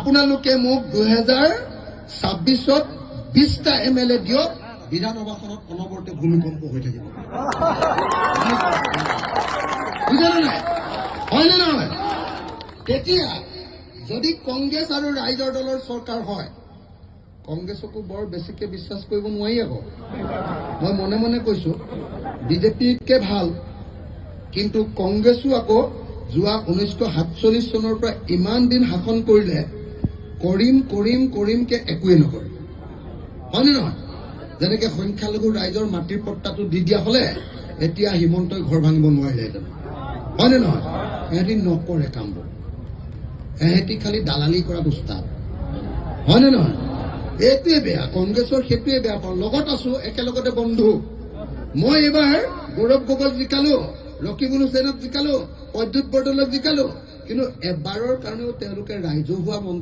আপোনালোকে মোক 2026ত 20টা MLA দিয়ক, বিধানসভাখনত অনবৰতে ভূমিকম্প হৈ থাকিব। বুজানে নাই? হয়নে নহয়? তেতিয়া যদি কংগ্ৰেছ আৰু ৰাইজৰ দলৰ চৰকাৰ হয়, কংগ্ৰেছকো বৰ বেছিকে বিশ্বাস কৰিব নোৱাৰি। আকৌ মই মনে মনে কৈছো, বিজেপিতকে ভাল, কিন্তু কংগ্ৰেছো আকৌ যোৱা 1947 চনৰ পৰা ইমান দিন শাসন কৰিলে, কৰিমকে একোৱে নকৰে। হয়নে নহয়? যেনেকে সংখ্যালঘু ৰাইজৰ মাটিৰ পট্টাটো দি দিয়া হলে এতিয়া হিমন্তই ঘৰ ভাঙিব নোৱাৰিলেহেঁতেন। হয়নে নহয়? এহেঁতি নকৰে কামবোৰ, এহেঁতি খালি দালালি কৰা উস্তাদ। হয়নে নহয়? এইটোৱে বেয়া, কংগ্ৰেছৰ সেইটোৱে বেয়া পাওঁ। লগত আছো, একেলগতে বন্ধু। মই এইবাৰ গৌৰৱ গগৈক জিকালো, ৰকিবুল হুছেইনক জিকালো, প্ৰদ্যুৎ বৰদলৈক জিকালো, কিন্তু এবাৰৰ কাৰণেও তেওঁলোকে ৰাজহুৱা মঞ্চ